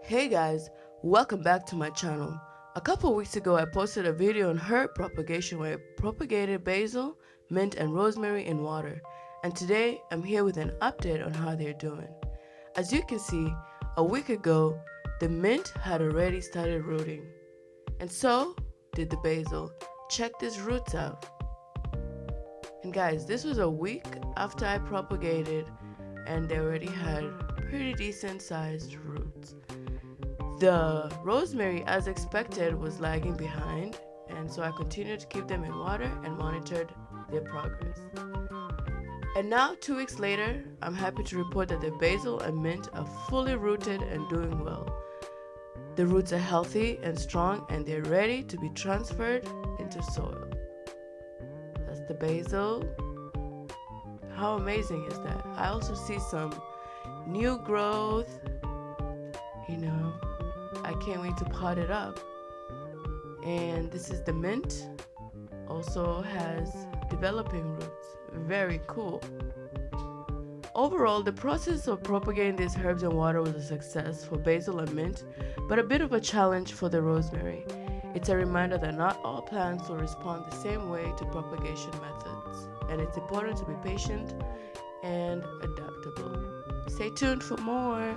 Hey guys, welcome back to my channel. A couple weeks ago I posted a video on herb propagation where I propagated basil, mint and rosemary in water, and today I'm here with an update on how they're doing. As you can see, a week ago the mint had already started rooting, and so did the basil. Check these roots out. And guys, this was a week after I propagated and they already had pretty decent sized roots. The rosemary, as expected, was lagging behind, and so I continued to keep them in water and monitored their progress. And now, 2 weeks later, I'm happy to report that the basil and mint are fully rooted and doing well. The roots are healthy and strong, and they're ready to be transferred into soil. That's the basil. How amazing is that? I also see some new growth, I can't wait to pot it up. And this is the mint, also has developing roots. Very cool. Overall, the process of propagating these herbs in water was a success for basil and mint, but a bit of a challenge for the rosemary. It's a reminder that not all plants will respond the same way to propagation methods, and it's important to be patient and adaptable. Stay tuned for more.